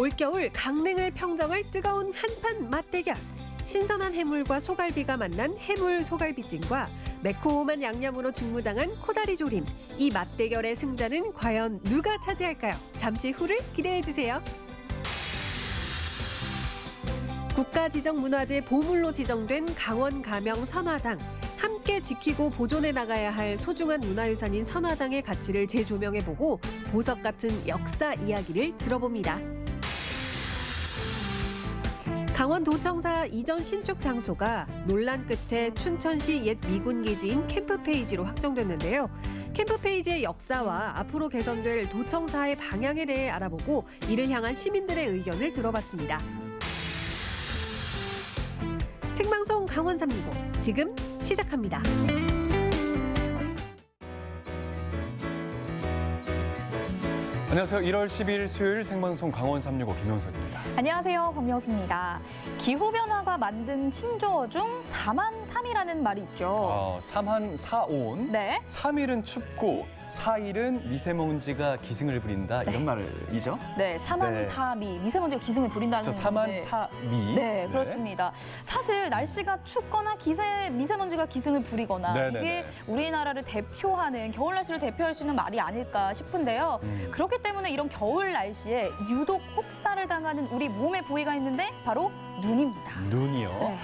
올겨울 강릉을 평정할 뜨거운 한판 맞대결. 신선한 해물과 소갈비가 만난 해물 소갈비찜과 매콤한 양념으로 중무장한 코다리 조림. 이 맞대결의 승자는 과연 누가 차지할까요? 잠시 후를 기대해주세요. 국가지정문화재 보물로 지정된 강원 가명 선화당. 함께 지키고 보존해 나가야 할 소중한 문화유산인 선화당의 가치를 재조명해보고 보석 같은 역사 이야기를 들어봅니다. 강원도청사 이전 신축 장소가 논란 끝에 춘천시 옛 미군기지인 캠프페이지로 확정됐는데요. 캠프페이지의 역사와 앞으로 개선될 도청사의 방향에 대해 알아보고 이를 향한 시민들의 의견을 들어봤습니다. 생방송 강원 365 지금 시작합니다. 안녕하세요. 1월 12일 수요일 생방송 강원 365 김용석입니다. 안녕하세요. 박명수입니다. 기후변화가 만든 신조어 중 3한3이라는 말이 있죠. 3한 4온. 네. 3일은 춥고 4일은 미세먼지가 기승을 부린다. 이런 말이죠? 네. 3한3이 미세먼지가 기승을 부린다는 저 3한 4미. 네, 그렇습니다. 사실 날씨가 춥거나 미세먼지가 기승을 부리거나 이게 우리나라를 대표하는 겨울 날씨를 대표할 수 있는 말이 아닐까 싶은데요. 그렇기 때문에 이런 겨울 날씨에 유독 혹사를 당하는 우리 몸의 부위가 있는데 바로 눈입니다. 눈이요? 네.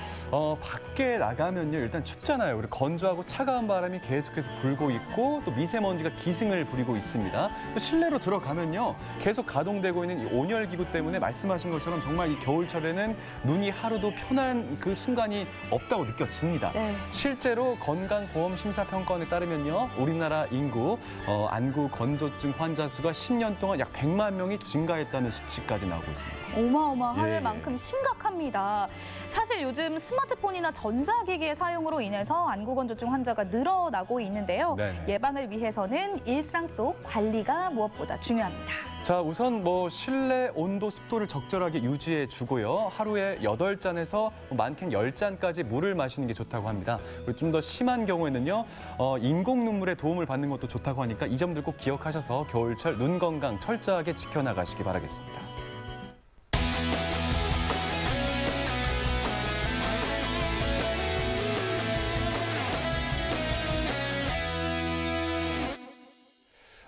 밖에 나가면요 일단 춥잖아요. 그리고 건조하고 차가운 바람이 계속해서 불고 있고 또 미세먼지가 기승을 부리고 있습니다. 또 실내로 들어가면요 계속 가동되고 있는 이 온열기구 때문에 말씀하신 것처럼 정말 이 겨울철에는 눈이 하루도 편한 그 순간이 없다고 느껴집니다. 네. 실제로 건강보험심사평가원에 따르면요 우리나라 인구 안구 건조증 환자 수가 10년 동안 약 100만 명이 증가했다는 수치까지 나오고 있습니다. 어마어마할 만큼 심각합니다. 사실 요즘 스마트폰이나 전자기기의 사용으로 인해서 안구건조증 환자가 늘어나고 있는데요. 예방을 위해서는 일상 속 관리가 무엇보다 중요합니다. 자, 우선 실내 온도, 습도를 적절하게 유지해 주고요. 하루에 8잔에서 많게는 10잔까지 물을 마시는 게 좋다고 합니다. 그리고 좀 더 심한 경우에는요. 인공 눈물의 도움을 받는 것도 좋다고 하니까 이 점들 꼭 기억하셔서 겨울철 눈 건강 철저하게 지켜나가시기 바라겠습니다.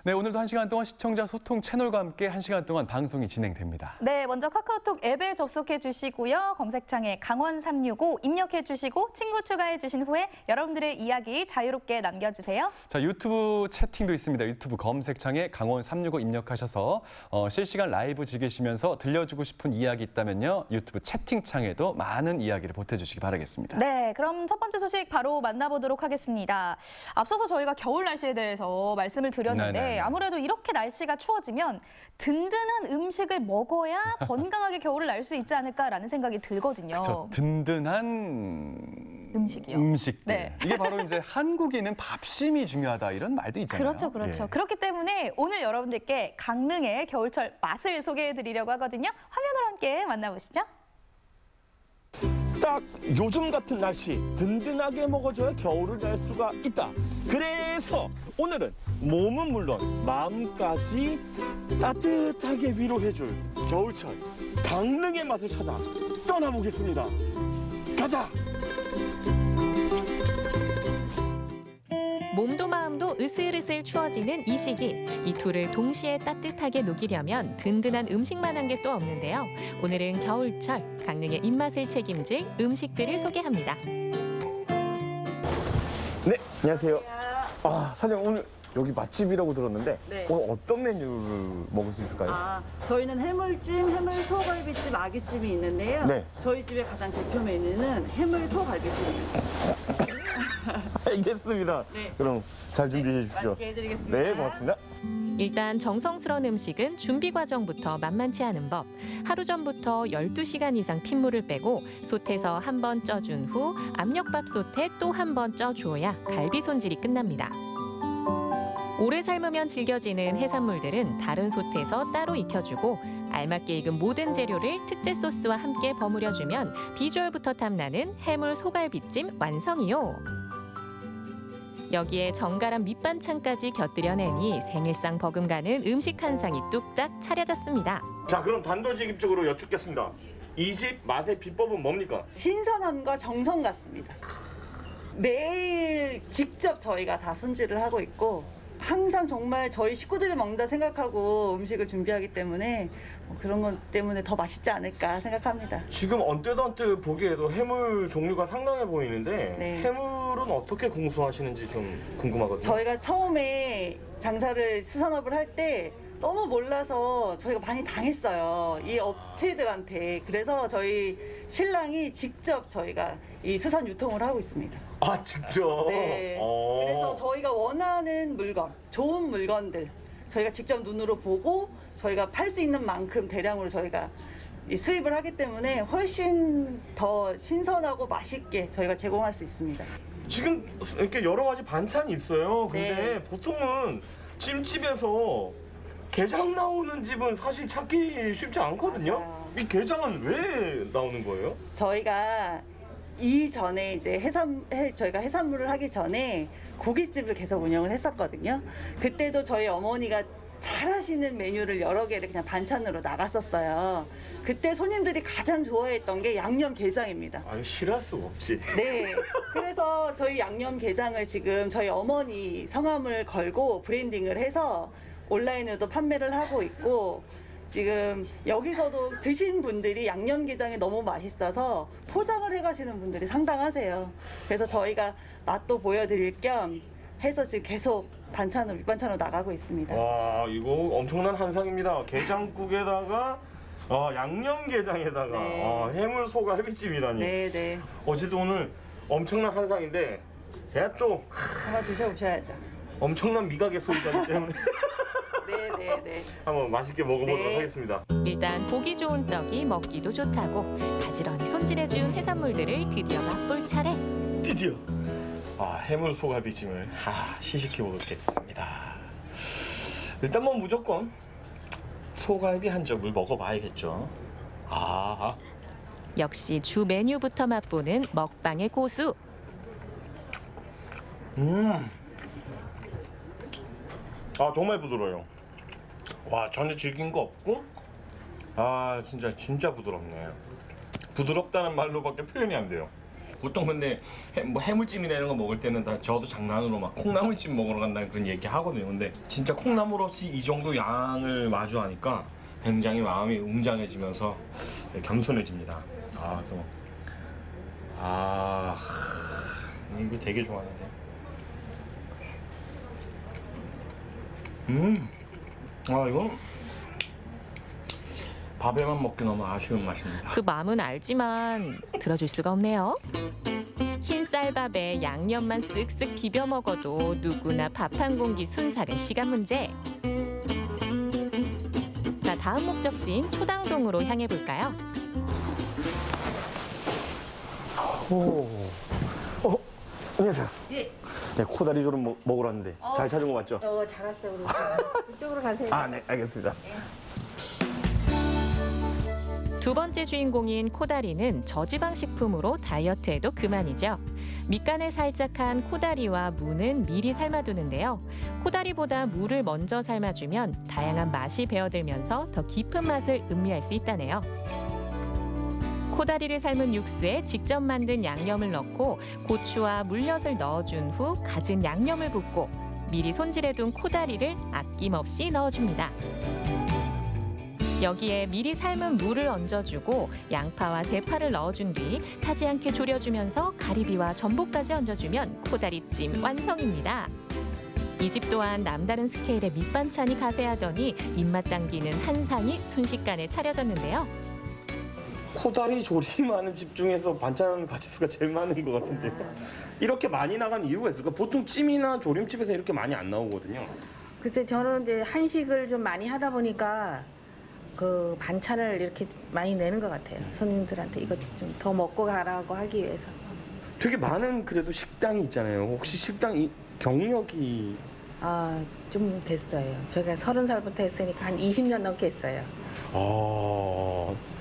네, 오늘도 1시간 동안 시청자 소통 채널과 함께 1시간 동안 방송이 진행됩니다. 네, 먼저 카카오톡 앱에 접속해 주시고요. 검색창에 강원365 입력해 주시고 친구 추가해 주신 후에 여러분들의 이야기 자유롭게 남겨주세요. 자, 유튜브 채팅도 있습니다. 유튜브 검색창에 강원365 입력하셔서 실시간 라이브 즐기시면서 들려주고 싶은 이야기 있다면요. 유튜브 채팅창에도 많은 이야기를 보태주시기 바라겠습니다. 네, 그럼 첫 번째 소식 바로 만나보도록 하겠습니다. 앞서서 저희가 겨울 날씨에 대해서 말씀을 드렸는데 아무래도 이렇게 날씨가 추워지면 든든한 음식을 먹어야 건강하게 겨울을 날 수 있지 않을까라는 생각이 들거든요. 그렇죠. 든든한 음식이요. 음식들. 네. 이게 바로 이제 한국인은 밥심이 중요하다 이런 말도 있잖아요. 그렇죠, 그렇죠. 예. 그렇기 때문에 오늘 여러분들께 강릉의 겨울철 맛을 소개해드리려고 하거든요. 화면으로 함께 만나보시죠. 딱 요즘 같은 날씨 든든하게 먹어줘야 겨울을 날 수가 있다. 그래서 오늘은 몸은 물론 마음까지 따뜻하게 위로해줄 겨울철 강릉의 맛을 찾아 떠나보겠습니다. 가자! 몸도 마음도 으슬으슬 추워지는 이 시기. 이 둘을 동시에 따뜻하게 녹이려면 든든한 음식만 한 게 또 없는데요. 오늘은 겨울철 강릉의 입맛을 책임질 음식들을 소개합니다. 네, 안녕하세요. 사장님 오늘 여기 맛집이라고 들었는데 오늘 어떤 메뉴를 먹을 수 있을까요? 저희는 해물찜, 해물소갈비찜, 아귀찜이 있는데요. 저희 집의 가장 대표 메뉴는 해물소갈비찜입니다. 알겠습니다. 그럼 잘 준비해 주십시오. 맛있게 해드리겠습니다. 네, 고맙습니다. 일단 정성스러운 음식은 준비 과정부터 만만치 않은 법. 하루 전부터 12시간 이상 핏물을 빼고 솥에서 한 번 쪄준 후 압력밥솥에 또 한 번 쪄줘야 갈비 손질이 끝납니다. 오래 삶으면 질겨지는 해산물들은 다른 솥에서 따로 익혀주고 알맞게 익은 모든 재료를 특제 소스와 함께 버무려주면 비주얼부터 탐나는 해물 소갈비찜 완성이요. 여기에 정갈한 밑반찬까지 곁들여내니 생일상 버금가는 음식 한 상이 뚝딱 차려졌습니다. 자, 그럼 단도직입적으로 여쭙겠습니다. 이 집 맛의 비법은 뭡니까? 신선함과 정성 같습니다. 매일 직접 저희가 다 손질을 하고 있고 항상 정말 저희 식구들이 먹는다 생각하고 음식을 준비하기 때문에 그런 것 때문에 더 맛있지 않을까 생각합니다. 지금 언뜻 보기에도 해물 종류가 상당해 보이는데 네. 해물은 어떻게 공수하시는지 좀 궁금하거든요. 저희가 처음에 장사를 수산업을 할 때 너무 몰라서 저희가 많이 당했어요. 이 업체들한테. 그래서 저희 신랑이 직접 저희가 이 수산 유통을 하고 있습니다. 아, 직접? 네. 그래서 저희가 원하는 물건, 좋은 물건들 저희가 직접 눈으로 보고 저희가 팔 수 있는 만큼 대량으로 저희가 이 수입을 하기 때문에 훨씬 더 신선하고 맛있게 저희가 제공할 수 있습니다. 지금 이렇게 여러 가지 반찬이 있어요. 근데 네. 보통은 찜집에서 게장 나오는 집은 사실 찾기 쉽지 않거든요. 맞아요. 이 게장은 왜 나오는 거예요? 저희가 이전에 이제 저희가 해산물을 하기 전에 고깃집을 계속 운영을 했었거든요. 그때도 저희 어머니가 잘하시는 메뉴를 여러 개를 그냥 반찬으로 나갔었어요. 그때 손님들이 가장 좋아했던 게 양념게장입니다. 아유, 싫어할 수가 없지. 네. 그래서 저희 양념게장을 지금 저희 어머니 성함을 걸고 브랜딩을 해서 온라인으로도 판매를 하고 있고 지금 여기서도 드신 분들이 양념게장이 너무 맛있어서 포장을 해가시는 분들이 상당하세요. 그래서 저희가 맛도 보여드릴 겸 해서 지금 계속 반찬으로 밑반찬으로 나가고 있습니다. 와, 이거 엄청난 한상입니다. 게장국에다가 양념게장에다가 네. 해물 소갈비찜이라니. 네네. 어쨌든 오늘 엄청난 한상인데 제가 또 한번 드셔보셔야죠. 엄청난 미각의 소유자이기 때문에 네네네. 한번 맛있게 먹어보도록 네. 하겠습니다. 일단 보기 좋은 떡이 먹기도 좋다고 가지런히 손질해준 해산물들을 드디어 맛볼 차례. 드디어 해물 소갈비찜을 시식해 보겠습니다. 일단 뭐 무조건 소갈비 한 점을 먹어봐야겠죠. 역시 주 메뉴부터 맛보는 먹방의 고수. 정말 부드러워요. 와, 전혀 질긴 거 없고 진짜 부드럽네요. 부드럽다는 말로밖에 표현이 안 돼요. 보통 근데 해물찜이나 이런 거 먹을 때는 다 저도 장난으로 막 콩나물찜 먹으러 간다는 그런 얘기 하거든요. 근데 진짜 콩나물 없이 이 정도 양을 마주하니까 굉장히 마음이 웅장해지면서 겸손해집니다. 이거 되게 좋아하는데. 이건 밥에만 먹기 너무 아쉬운 맛입니다. 그 마음은 알지만 들어줄 수가 없네요. 흰 쌀밥에 양념만 쓱쓱 비벼 먹어도 누구나 밥 한 공기 순삭은 시간 문제. 자, 다음 목적지인 초당동으로 향해 볼까요? 안녕하세요. 예. 네, 코다리 조림 먹으러 왔는데 잘 찾은 거 맞죠? 잘 왔어요. 그쪽으로 가세요. 네, 알겠습니다. 두 번째 주인공인 코다리는 저지방 식품으로 다이어트에도 그만이죠. 밑간을 살짝 한 코다리와 무는 미리 삶아두는데요. 코다리보다 무를 먼저 삶아주면 다양한 맛이 배어들면서 더 깊은 맛을 음미할 수 있다네요. 코다리를 삶은 육수에 직접 만든 양념을 넣고 고추와 물엿을 넣어준 후 갖은 양념을 붓고 미리 손질해둔 코다리를 아낌없이 넣어줍니다. 여기에 미리 삶은 무를 얹어주고 양파와 대파를 넣어준 뒤 타지 않게 졸여주면서 가리비와 전복까지 얹어주면 코다리찜 완성입니다. 이 집 또한 남다른 스케일의 밑반찬이 가세하더니 입맛 당기는 한상이 순식간에 차려졌는데요. 코다리 조림하는 집 중에서 반찬 가짓수가 제일 많은 것 같은데요. 이렇게 많이 나간 이유가 있을까? 보통 찜이나 조림집에서 이렇게 많이 안 나오거든요. 글쎄 저는 이제 한식을 좀 많이 하다 보니까 그 반찬을 이렇게 많이 내는 것 같아요. 손님들한테 이것 좀 더 먹고 가라고 하기 위해서. 되게 많은 그래도 식당이 있잖아요. 혹시 식당 경력이 좀 됐어요. 제가 30살부터 했으니까 한 20년 넘게 했어요.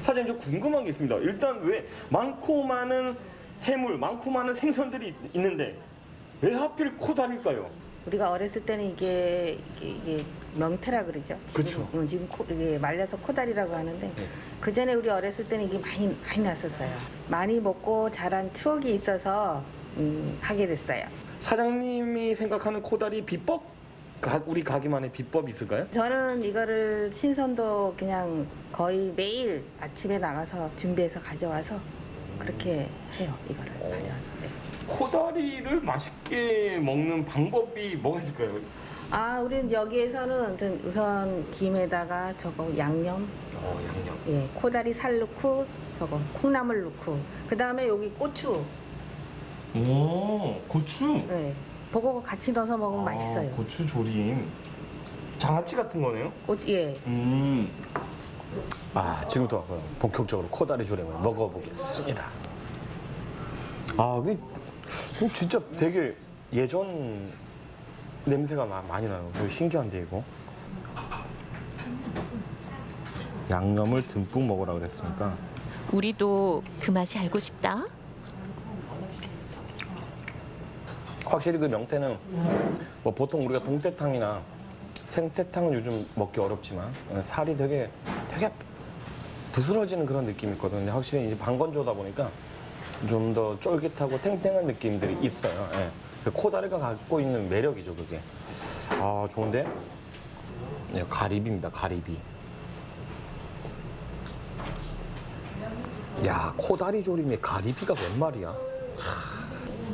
사장님, 저 궁금한 게 있습니다. 일단 왜 많고 많은 해물, 많고 많은 생선들이 있는데 왜 하필 코다리일까요? 우리가 어렸을 때는 이게 명태라 그러죠. 그쵸. 지금 이게 말려서 코다리라고 하는데 그 전에 우리 어렸을 때는 이게 많이 났었어요. 많이 먹고 자란 추억이 있어서 하게 됐어요. 사장님이 생각하는 코다리 비법? 우리 가게만의 비법이 있을까요? 저는 이거를 신선도 그냥 거의 매일 아침에 나가서 준비해서 가져와서 그렇게 해요. 이거를 가져와서. 네. 코다리를 맛있게 먹는 방법이 뭐가 있을까요? 우리는 여기에서는 우선 김에다가 저거 양념, 양념. 예, 코다리 살 넣고 저거 콩나물 넣고 그 다음에 여기 고추, 오, 고추. 예, 그거 같이 넣어서 먹으면 맛있어요. 고추 조림. 장아찌 같은 거네요? 예. 지금부터 본격적으로 코다리 조림을 먹어보겠습니다. 이게 진짜 되게 예전 냄새가 많이 나요. 되게 신기한데 이거. 양념을 듬뿍 먹으라 그랬으니까. 우리도 그 맛이 알고 싶다. 확실히 그 명태는 뭐 보통 우리가 동태탕이나 생태탕은 요즘 먹기 어렵지만 살이 되게 부스러지는 그런 느낌이 있거든요. 근데 확실히 이제 방건조다 보니까 좀 더 쫄깃하고 탱탱한 느낌들이 있어요. 예. 그 코다리가 갖고 있는 매력이죠, 그게. 좋은데? 네, 가리비입니다, 가리비. 야, 코다리 조림에 가리비가 웬 말이야?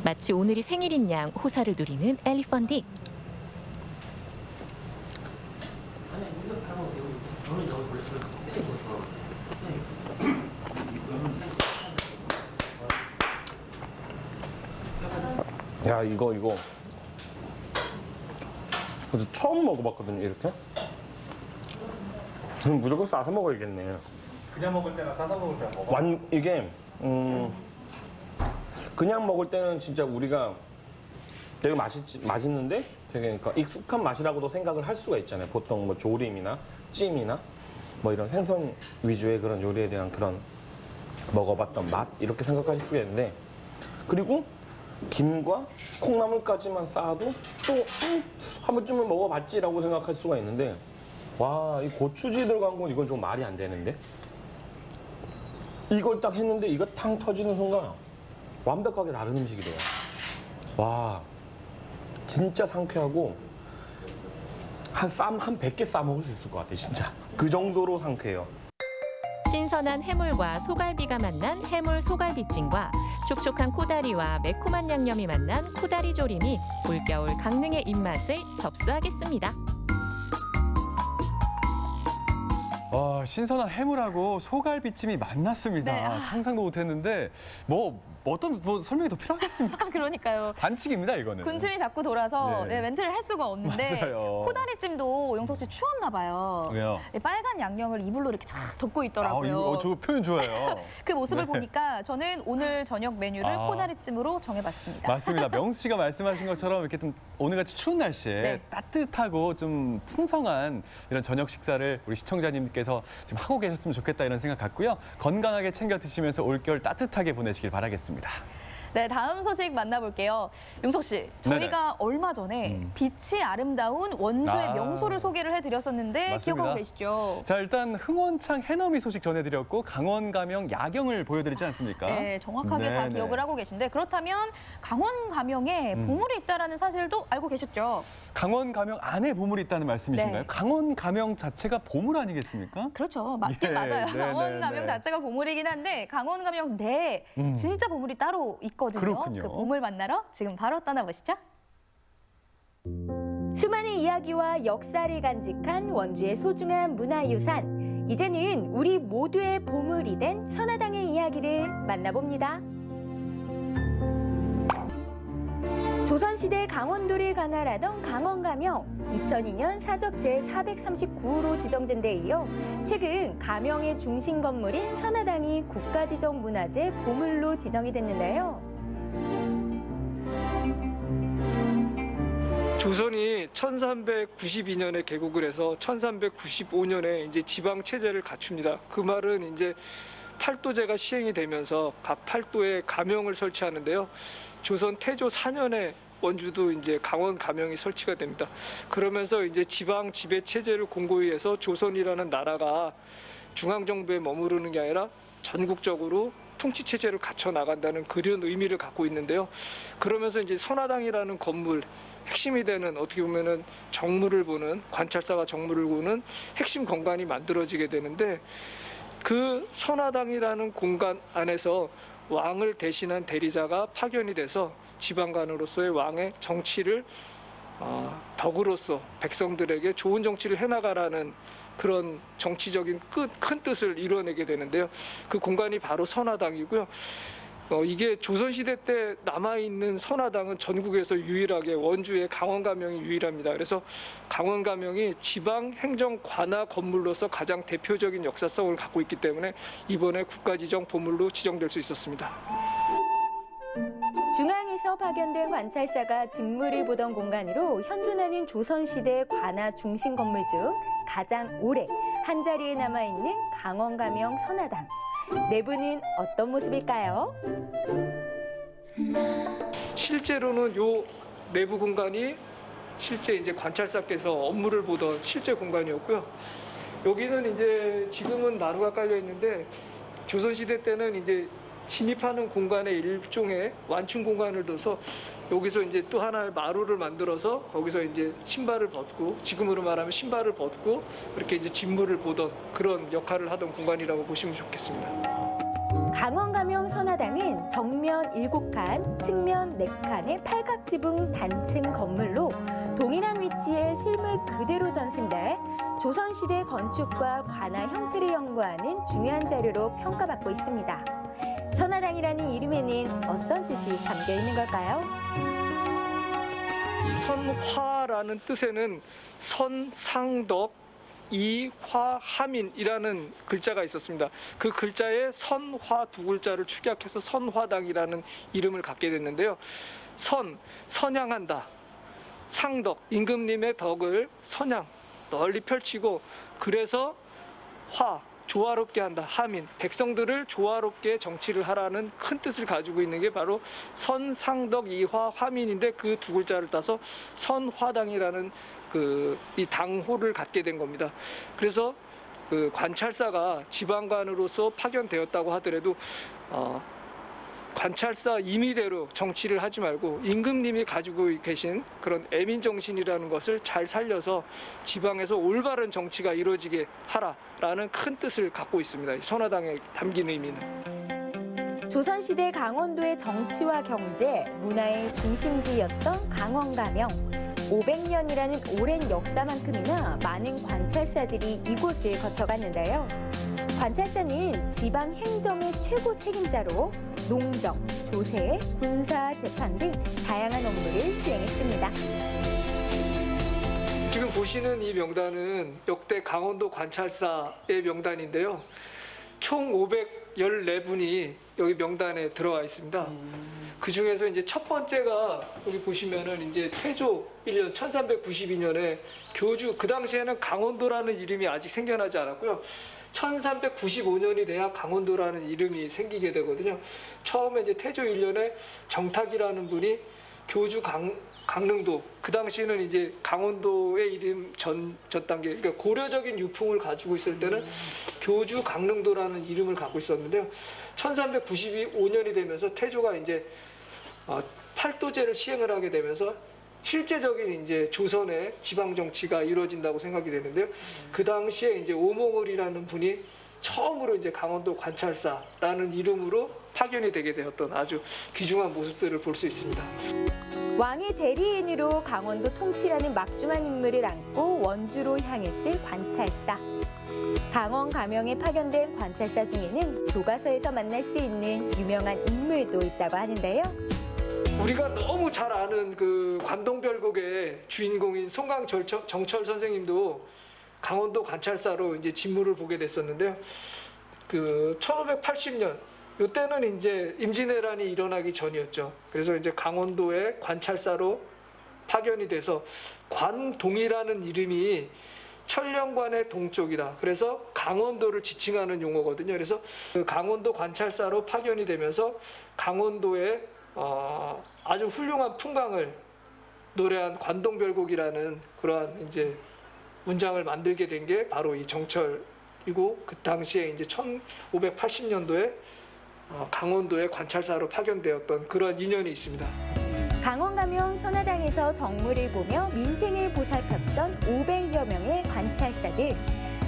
마치 오늘이 생일인 양 호사를 누리는 엘리펀디. 야, 이거. 그래도 처음 먹어봤거든요, 이렇게. 무조건 싸서 먹어야겠네. 그냥 먹을 때나 싸서 먹을 때나 먹어. 이게, 그냥 먹을 때는 진짜 우리가 되게 맛있는데 되게 그러니까 익숙한 맛이라고도 생각을 할 수가 있잖아요. 보통 뭐 조림이나 찜이나 뭐 이런 생선 위주의 그런 요리에 대한 그런 먹어봤던 맛 이렇게 생각하실 수가 있는데 그리고 김과 콩나물까지만 쌓아도 또 한 번쯤은 먹어봤지라고 생각할 수가 있는데 와, 이 고추지 들어간 건 이건 좀 말이 안 되는데 이걸 딱 했는데 이거 탕 터지는 순간 완벽하게 다른 음식이 돼요. 와, 진짜 상쾌하고 한 100개 싸 먹을 수 있을 것 같아요, 진짜. 그 정도로 상쾌해요. 신선한 해물과 소갈비가 만난 해물 소갈비찜과 촉촉한 코다리와 매콤한 양념이 만난 코다리 조림이 올겨울 강릉의 입맛을 접수하겠습니다. 신선한 해물하고 소갈비찜이 만났습니다. 네. 상상도 못했는데 어떤 설명이 더 필요하겠습니까? 그러니까요. 반칙입니다, 이거는. 군침이 자꾸 돌아서 네. 멘트를 할 수가 없는데 맞아요. 코다리찜도 용석 씨 추웠나 봐요. 왜요? 빨간 양념을 이불로 이렇게 쫙 덮고 있더라고요. 저 표현 좋아요. 그 모습을 네. 보니까 저는 오늘 저녁 메뉴를 코다리찜으로 정해봤습니다. 맞습니다. 명수 씨가 말씀하신 것처럼 이렇게 좀 오늘같이 추운 날씨에 네. 따뜻하고 좀 풍성한 이런 저녁 식사를 우리 시청자님께서 지금 하고 계셨으면 좋겠다 이런 생각 같고요. 건강하게 챙겨 드시면서 올겨울 따뜻하게 보내시길 바라겠습니다. 네, 다음 소식 만나볼게요. 용석 씨, 저희가 네네. 얼마 전에 빛이 아름다운 원주의 명소를 소개를 해드렸었는데 맞습니다. 기억하고 계시죠? 자, 일단 흥원창 해넘이 소식 전해드렸고 강원 가명 야경을 보여드리지 않습니까? 네, 정확하게 다 네네. 기억을 하고 계신데 그렇다면 강원 가명에 보물이 있다라는 사실도 알고 계셨죠? 강원 가명 안에 보물이 있다는 말씀이신가요? 네. 강원 가명 자체가 보물 아니겠습니까? 그렇죠. 맞긴 예, 맞아요. 네네네. 강원 가명 자체가 보물이긴 한데 강원 가명 내에 진짜 보물이 따로 있거든요. 그렇군요. 그 보물 만나러 지금 바로 떠나보시죠. 수많은 이야기와 역사를 간직한 원주의 소중한 문화유산. 이제는 우리 모두의 보물이 된 선화당의 이야기를 만나봅니다. 조선시대 강원도를 관할하던 강원가명, 2002년 사적 제439호로 지정된 데 이어 최근 가명의 중심 건물인 선화당이 국가지정문화재 보물로 지정이 됐는데요. 조선이 1392년에 개국을 해서 1395년에 이제 지방 체제를 갖춥니다. 그 말은 이제 팔도제가 시행이 되면서 각 팔도에 가명을 설치하는데요. 조선 태조 4년에 원주도 이제 강원 감영이 설치가 됩니다. 그러면서 이제 지방 지배 체제를 공고히 해서 조선이라는 나라가 중앙 정부에 머무르는 게 아니라 전국적으로 통치 체제를 갖춰 나간다는 그런 의미를 갖고 있는데요. 그러면서 이제 선화당이라는 건물 핵심이 되는 어떻게 보면은 정무를 보는 관찰사가 정무를 보는 핵심 공간이 만들어지게 되는데 그 선화당이라는 공간 안에서 왕을 대신한 대리자가 파견이 돼서 지방관으로서의 왕의 정치를 덕으로서 백성들에게 좋은 정치를 해나가라는 그런 정치적인 큰 뜻을 이뤄내게 되는데요. 그 공간이 바로 선화당이고요. 이게 조선시대 때 남아있는 선화당은 전국에서 유일하게 원주의 강원감영이 유일합니다. 그래서 강원감영이 지방행정 관하 건물로서 가장 대표적인 역사성을 갖고 있기 때문에 이번에 국가지정 보물로 지정될 수 있었습니다. 중앙에서 파견된 관찰사가 직무를 보던 공간으로 현존하는 조선시대 관하 중심 건물 중 가장 오래 한자리에 남아있는 강원감영 선화당. 내부는 어떤 모습일까요? 실제로는 요 내부 공간이 실제 이제 관찰사께서 업무를 보던 실제 공간이었고요. 여기는 이제 지금은 나루가 깔려 있는데 조선시대 때는 이제 진입하는 공간의 일종의 완충 공간을 둬서 여기서 이제 또 하나의 마루를 만들어서 거기서 이제 신발을 벗고 지금으로 말하면 신발을 벗고 이렇게 이제 진물을 보던 그런 역할을 하던 공간이라고 보시면 좋겠습니다. 강원감영 선화당은 정면 7칸, 측면 4칸의 팔각지붕 단층 건물로 동일한 위치에 실물 그대로 전승돼 조선시대 건축과 관하 형태를 연구하는 중요한 자료로 평가받고 있습니다. 선화당이라는 이름에는 어떤 뜻이 담겨 있는 걸까요? 선화라는 뜻에는 선상덕 이화하민이라는 글자가 있었습니다. 그 글자에 선화 두 글자를 축약해서 선화당이라는 이름을 갖게 됐는데요. 선양한다. 상덕, 임금님의 덕을 선양, 널리 펼치고 그래서 조화롭게 한다. 하민, 백성들을 조화롭게 정치를 하라는 큰 뜻을 가지고 있는 게 바로 선상덕 이화 화민인데 그 두 글자를 따서 선화당이라는 이 당호를 갖게 된 겁니다. 그래서 그 관찰사가 지방관으로서 파견되었다고 하더라도 관찰사 임의대로 정치를 하지 말고 임금님이 가지고 계신 그런 애민정신이라는 것을 잘 살려서 지방에서 올바른 정치가 이루어지게 하라라는 큰 뜻을 갖고 있습니다. 선화당에 담긴 의미는. 조선시대 강원도의 정치와 경제, 문화의 중심지였던 강원감영. 500년이라는 오랜 역사만큼이나 많은 관찰사들이 이곳을 거쳐갔는데요. 관찰사는 지방 행정의 최고 책임자로 농정, 조세, 군사, 재판 등 다양한 업무를 수행했습니다. 지금 보시는 이 명단은 역대 강원도 관찰사의 명단인데요. 총 514분이 여기 명단에 들어와 있습니다. 그 중에서 이제 첫 번째가 여기 보시면은 이제 태조 1년 1392년에 교주, 그 당시에는 강원도라는 이름이 아직 생겨나지 않았고요. 1395년이 돼야 강원도라는 이름이 생기게 되거든요. 처음에 이제 태조 1년에 정탁이라는 분이 교주 강릉도, 그 당시에는 이제 강원도의 이름 전 단계, 그러니까 고려적인 유풍을 가지고 있을 때는 교주 강릉도라는 이름을 갖고 있었는데요. 1395년이 되면서 태조가 이제 팔도제를 시행을 하게 되면서 실제적인 이제 조선의 지방 정치가 이루어진다고 생각이 되는데요. 그 당시에 이제 오몽을이라는 분이 처음으로 이제 강원도 관찰사라는 이름으로 파견이 되게 되었던 아주 귀중한 모습들을 볼 수 있습니다. 왕의 대리인으로 강원도 통치라는 막중한 임무를 안고 원주로 향했을 관찰사. 강원 감영에 파견된 관찰사 중에는 교과서에서 만날 수 있는 유명한 인물도 있다고 하는데요. 우리가 너무 잘 아는 그 관동별곡의 주인공인 송강정철 선생님도 강원도 관찰사로 이제 직무를 보게 됐었는데요. 그 1580년 이때는 이제 임진왜란이 일어나기 전이었죠. 그래서 이제 강원도의 관찰사로 파견이 돼서 관동이라는 이름이 천령관의 동쪽이다. 그래서 강원도를 지칭하는 용어거든요. 그래서 그 강원도 관찰사로 파견이 되면서 강원도의 아주 훌륭한 풍광을 노래한 관동별곡이라는 그러한 이제 문장을 만들게 된 게 바로 이 정철이고 그 당시에 이제 1580년도에 강원도에 관찰사로 파견되었던 그런 인연이 있습니다. 강원가명 선화당에서 정물을 보며 민생을 보살폈던 500여 명의 관찰사들.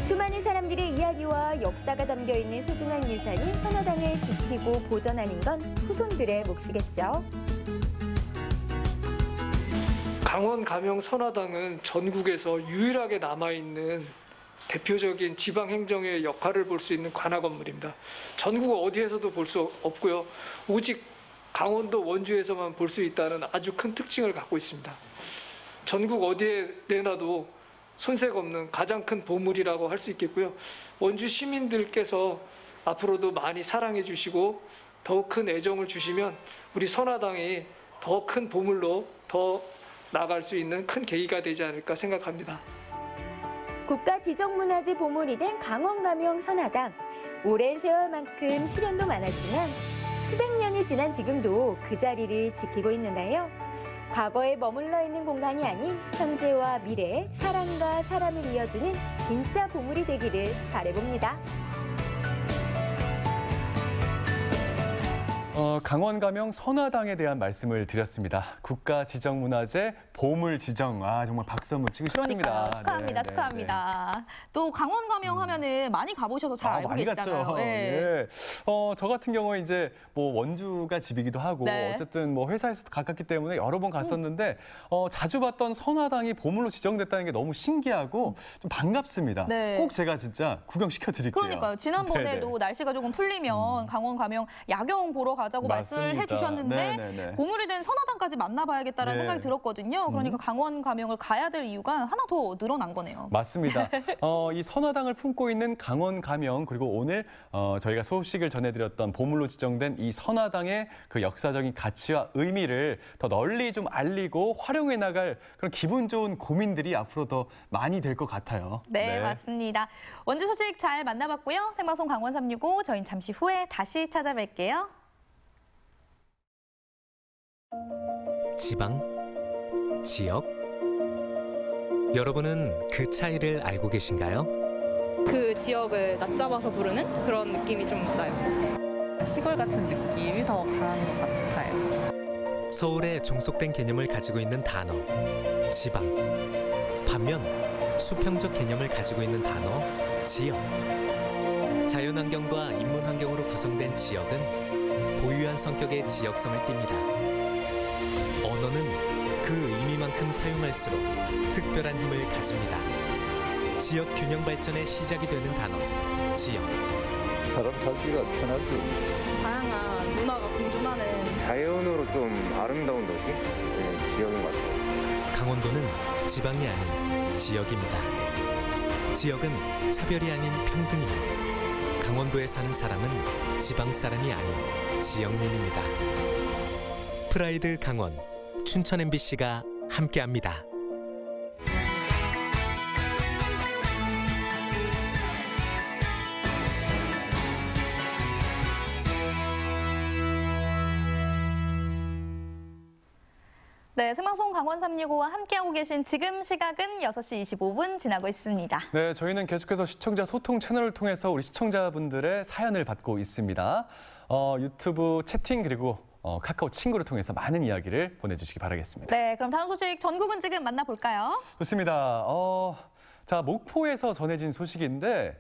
수많은 사람들의 이야기와 역사가 담겨있는 소중한 유산인 선화당을 지키고 보존하는 건 후손들의 몫이겠죠. 강원 가명 선화당은 전국에서 유일하게 남아있는 대표적인 지방 행정의 역할을 볼 수 있는 관할 건물입니다. 전국 어디에서도 볼 수 없고요. 오직 강원도 원주에서만 볼 수 있다는 아주 큰 특징을 갖고 있습니다. 전국 어디에 내놔도 손색 없는 가장 큰 보물이라고 할 수 있겠고요. 원주 시민들께서 앞으로도 많이 사랑해 주시고 더욱 큰 애정을 주시면 우리 선화당이 더 큰 보물로 더 나아갈 수 있는 큰 계기가 되지 않을까 생각합니다. 국가 지정문화재 보물이 된 강원가명 선화당. 오랜 세월만큼 시련도 많았지만 수백 년이 지난 지금도 그 자리를 지키고 있는데요. 과거에 머물러 있는 공간이 아닌 현재와 미래의 사랑과 사람을 이어주는 진짜 보물이 되기를 바라봅니다. 강원 가명 선화당에 대한 말씀을 드렸습니다. 국가 지정문화재 보물 지정. 정말 박수 한번 치고 싶습니다. 축하합니다. 네, 축하합니다. 네. 또 강원 가명 하면은 많이 가보셔서 잘 알고 많이 계시잖아요. 갔죠. 네. 예. 저 같은 경우에 이제 뭐 원주가 집이기도 하고 네. 어쨌든 뭐 회사에서도 가깝기 때문에 여러 번 갔었는데 자주 봤던 선화당이 보물로 지정됐다는 게 너무 신기하고 좀 반갑습니다. 네. 꼭 제가 진짜 구경시켜 드릴게요. 그러니까요. 지난번에도 네네. 날씨가 조금 풀리면 강원 가명 야경 보러 가자고 말씀을 맞습니다. 해주셨는데 네네네. 보물이 된 선화당까지 만나봐야겠다는 네. 생각이 들었거든요. 그러니까 강원 가명을 가야 될 이유가 하나 더 늘어난 거네요. 맞습니다. 이 선화당을 품고 있는 강원 가명 그리고 오늘 저희가 소식을 전해드렸던 보물로 지정된 이 선화당의 그 역사적인 가치와 의미를 더 널리 좀 알리고 활용해 나갈 그런 기분 좋은 고민들이 앞으로 더 많이 될 것 같아요. 네, 맞습니다. 원주 소식 잘 만나봤고요. 생방송 강원 365 저희는 잠시 후에 다시 찾아뵐게요. 지방, 지역, 여러분은 그 차이를 알고 계신가요? 그 지역을 낮잡아서 부르는 그런 느낌이 좀 나요. 시골 같은 느낌이 더 강한 것 같아요. 서울에 종속된 개념을 가지고 있는 단어, 지방. 반면 수평적 개념을 가지고 있는 단어, 지역. 자연환경과 인문환경으로 구성된 지역은 고유한 성격의 지역성을 띱니다. 언어는 그 의미만큼 사용할수록 특별한 힘을 가집니다. 지역 균형 발전의 시작이 되는 단어, 지역. 사람 살기가 편하죠. 다양한 문화가 공존하는 자연으로 좀 아름다운 도시? 지역인 것 같아요. 강원도는 지방이 아닌 지역입니다. 지역은 차별이 아닌 평등이고 강원도에 사는 사람은 지방 사람이 아닌 지역민입니다. 프라이드 강원, 춘천 MBC가 함께합니다. 네, 생방송 강원 365와 함께하고 계신 지금 시각은 6시 25분 지나고 있습니다. 네, 저희는 계속해서 시청자 소통 채널을 통해서 우리 시청자분들의 사연을 받고 있습니다. 유튜브 채팅 그리고 카카오 친구를 통해서 많은 이야기를 보내주시기 바라겠습니다. 네, 그럼 다음 소식 전국은 지금 만나볼까요? 좋습니다. 자, 목포에서 전해진 소식인데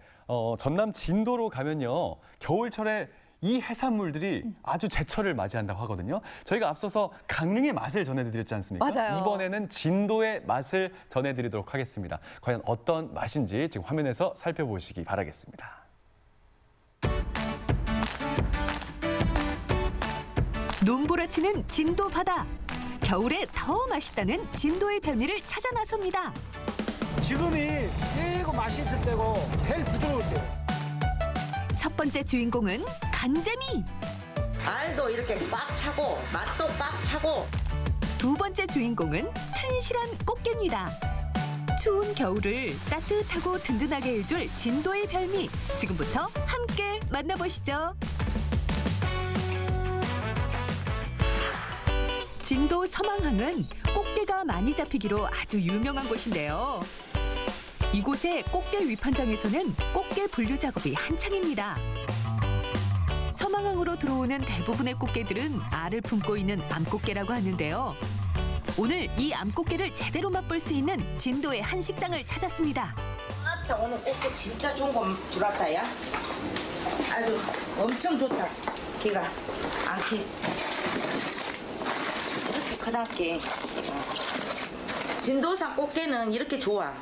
전남 진도로 가면요. 겨울철에 이 해산물들이 아주 제철을 맞이한다고 하거든요. 저희가 앞서서 강릉의 맛을 전해드렸지 않습니까? 맞아요. 이번에는 진도의 맛을 전해드리도록 하겠습니다. 과연 어떤 맛인지 지금 화면에서 살펴보시기 바라겠습니다. 눈보라치는 진도 바다. 겨울에 더 맛있다는 진도의 별미를 찾아 나섭니다. 지금이 최고 맛있을 때고 제일 부드러울 때고. 첫 번째 주인공은 간재미. 알도 이렇게 꽉 차고 맛도 꽉 차고. 두 번째 주인공은 튼실한 꽃게입니다. 추운 겨울을 따뜻하고 든든하게 해줄 진도의 별미. 지금부터 함께 만나보시죠. 진도 서망항은 꽃게가 많이 잡히기로 아주 유명한 곳인데요. 이곳의 꽃게 위판장에서는 꽃게 분류 작업이 한창입니다. 서망항으로 들어오는 대부분의 꽃게들은 알을 품고 있는 암꽃게라고 하는데요. 오늘 이 암꽃게를 제대로 맛볼 수 있는 진도의 한 식당을 찾았습니다. 아따, 오늘 꽃게 진짜 좋은 거 들어왔다, 야. 아주 엄청 좋다. 기가 안기. 이렇게 크다게. 진도산 꽃게는 이렇게 좋아.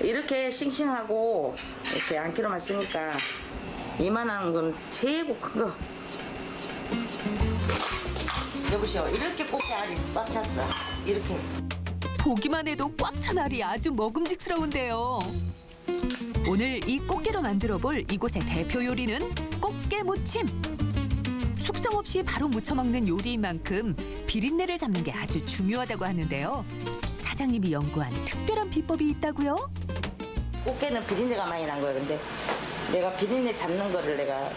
이렇게 싱싱하고 이렇게 안기로만 쓰니까 이만한 건 최고 큰 거. 여보시오, 이렇게 꽃게 알이 꽉 찼어. 이렇게. 보기만 해도 꽉 찬 알이 아주 먹음직스러운데요. 오늘 이 꽃게로 만들어 볼 이곳의 대표 요리는 꽃게 무침. 숙성 없이 바로 무쳐 먹는 요리인 만큼 비린내를 잡는 게 아주 중요하다고 하는데요. 사장님이 연구한 특별한 비법이 있다고요? 꽃게는 비린내가 많이 난 거야. 근데 내가 비린내 잡는 거를 내가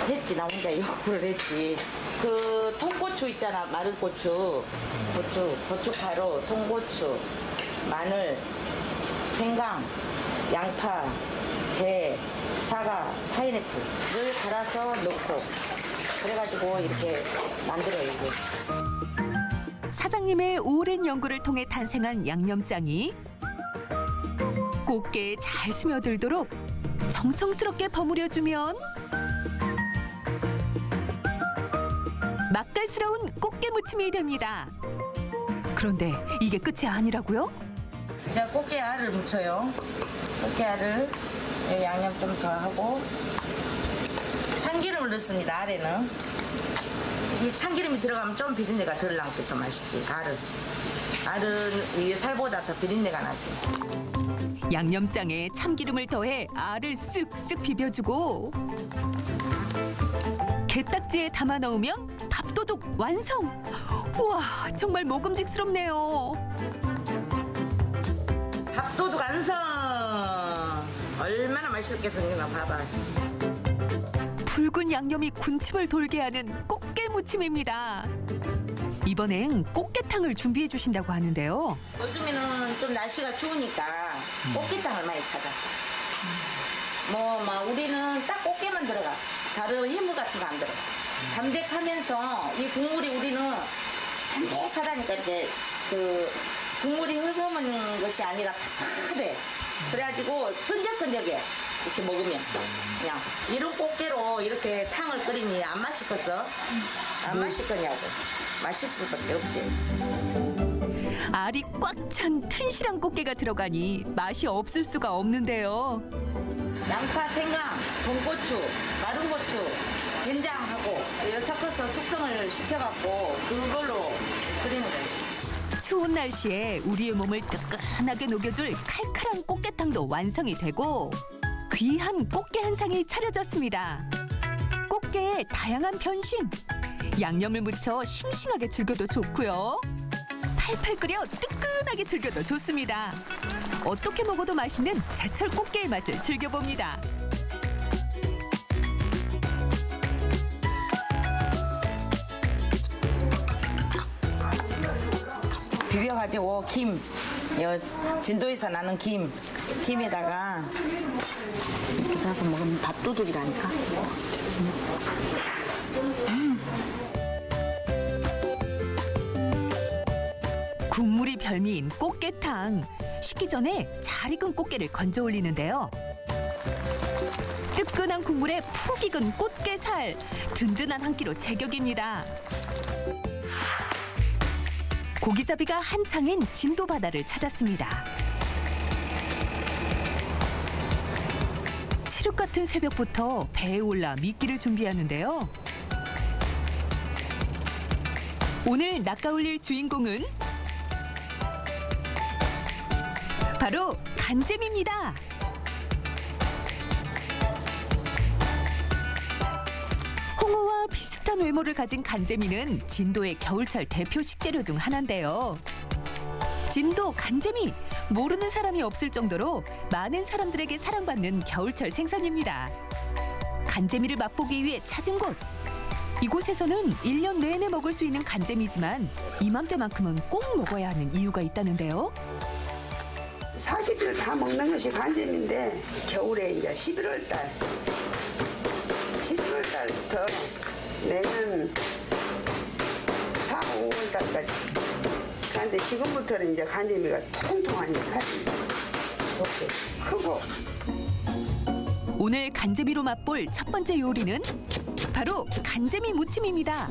했지. 나 혼자 연구를 했지. 그 통고추 있잖아. 마른 고추, 고춧가루, 통고추, 마늘, 생강, 양파, 배, 사과, 파인애플을 갈아서 넣고 그래가지고 이렇게 만들어요. 이게. 사장님의 오랜 연구를 통해 탄생한 양념장이 꽃게에 잘 스며들도록 정성스럽게 버무려주면 맛깔스러운 꽃게 무침이 됩니다. 그런데 이게 끝이 아니라고요? 자, 꽃게 알을 묻혀요. 꽃게 알을 양념 좀 더 하고 참기름을 넣습니다. 알에는 이 참기름이 들어가면 좀 비린내가 덜 나고 더 맛있지. 알은 이 살보다 더 비린내가 나지. 양념장에 참기름을 더해 알을 쓱쓱 비벼주고 게딱지에 담아 넣으면 밥도둑 완성! 우와, 정말 먹음직스럽네요. 밥도둑 완성! 얼마나 맛있게 생겼나 봐봐. 붉은 양념이 군침을 돌게 하는 꽃게 무침입니다. 이번엔 꽃게탕을 준비해 주신다고 하는데요. 요즘에는 좀 날씨가 추우니까 꽃게탕을 많이 찾아. 막 우리는 딱 꽃게만 들어가. 다른 해물 같은 거 안 들어가. 담백하면서 이 국물이 우리는 담백하다니까 이렇게 그 국물이 흐르는 것이 아니라 탁탁해. 그래가지고 끈적끈적해. 이렇게 먹으면 그냥 이런 꽃게로 이렇게 탕을 끓이니 안 맛있겠어? 안 맛있겠냐고. 맛있을 수밖에 없지. 알이 꽉 찬 튼실한 꽃게가 들어가니 맛이 없을 수가 없는데요. 양파, 생강, 돈고추, 마른 고추, 된장하고 이걸 섞어서 숙성을 시켜갖고 그걸로 끓이는 거예요. 추운 날씨에 우리의 몸을 뜨끈하게 녹여줄 칼칼한 꽃게탕도 완성이 되고 귀한 꽃게 한 상이 차려졌습니다. 꽃게의 다양한 변신. 양념을 묻혀 싱싱하게 즐겨도 좋고요. 팔팔 끓여 뜨끈하게 즐겨도 좋습니다. 어떻게 먹어도 맛있는 제철 꽃게의 맛을 즐겨봅니다. 비벼가지고 김, 진도에서 나는 김에다가 이렇게 사서 먹으면 밥도둑이라니까. 국물이 별미인 꽃게탕. 식기 전에 잘 익은 꽃게를 건져 올리는데요. 뜨끈한 국물에 푹 익은 꽃게살. 든든한 한 끼로 제격입니다. 고기잡이가 한창인 진도 바다를 찾았습니다. 칠흑 같은 새벽부터 배에 올라 미끼를 준비하는데요. 오늘 낚아올릴 주인공은 바로 간잼입니다. 홍어와 비슷한 외모를 가진 간재미는 진도의 겨울철 대표 식재료 중 하나인데요. 진도 간재미, 모르는 사람이 없을 정도로 많은 사람들에게 사랑받는 겨울철 생선입니다. 간재미를 맛보기 위해 찾은 곳, 이곳에서는 1년 내내 먹을 수 있는 간잼이지만 이맘때만큼은 꼭 먹어야 하는 이유가 있다는데요. 사시들 다 먹는 것이 간잼인데 겨울에 이제 11월 달부터 내년 4, 5월 달까지. 그런데 지금부터는 이제 간잼이가 통통하니 살이 좋게 크고. 오늘 간잼이로 맛볼 첫 번째 요리는 바로 간잼이 무침입니다.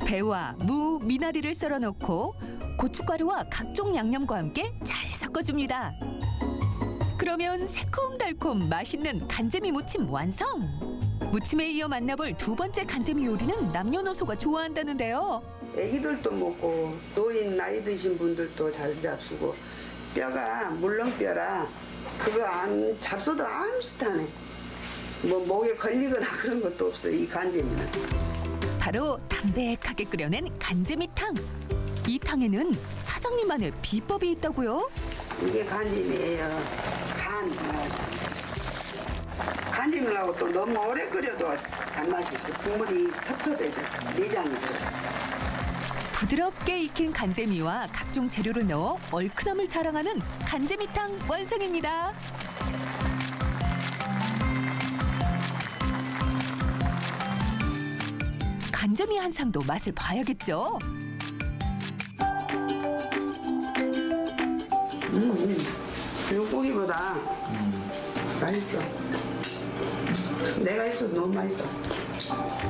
배와 무, 미나리를 썰어 넣고 고춧가루와 각종 양념과 함께 잘 섞어줍니다. 그러면 새콤달콤 맛있는 간잼이 무침 완성! 무침에 이어 만나볼 두 번째 간잼이 요리는 남녀노소가 좋아한다는데요. 애기들도 먹고 노인 나이 드신 분들도 잘 잡수고 뼈가 물렁뼈라 그거 안 잡숴도 암시타네. 뭐 목에 걸리거나 그런 것도 없어 이 간잼이는. 바로 담백하게 끓여낸 간잼이탕. 이 탕에는 사장님만의 비법이 있다고요? 이게 간잼이에요. 간잼을 하고 또 너무 오래 끓여도 안 맛있어. 국물이 텁텁해져. 내장이 들어. 부드럽게 익힌 간잼이와 각종 재료를 넣어 얼큰함을 자랑하는 간잼이탕 완성입니다. 간잼이 한 상도 맛을 봐야겠죠? 육고기보다 맛있어. 내가 있어도 너무 맛있어.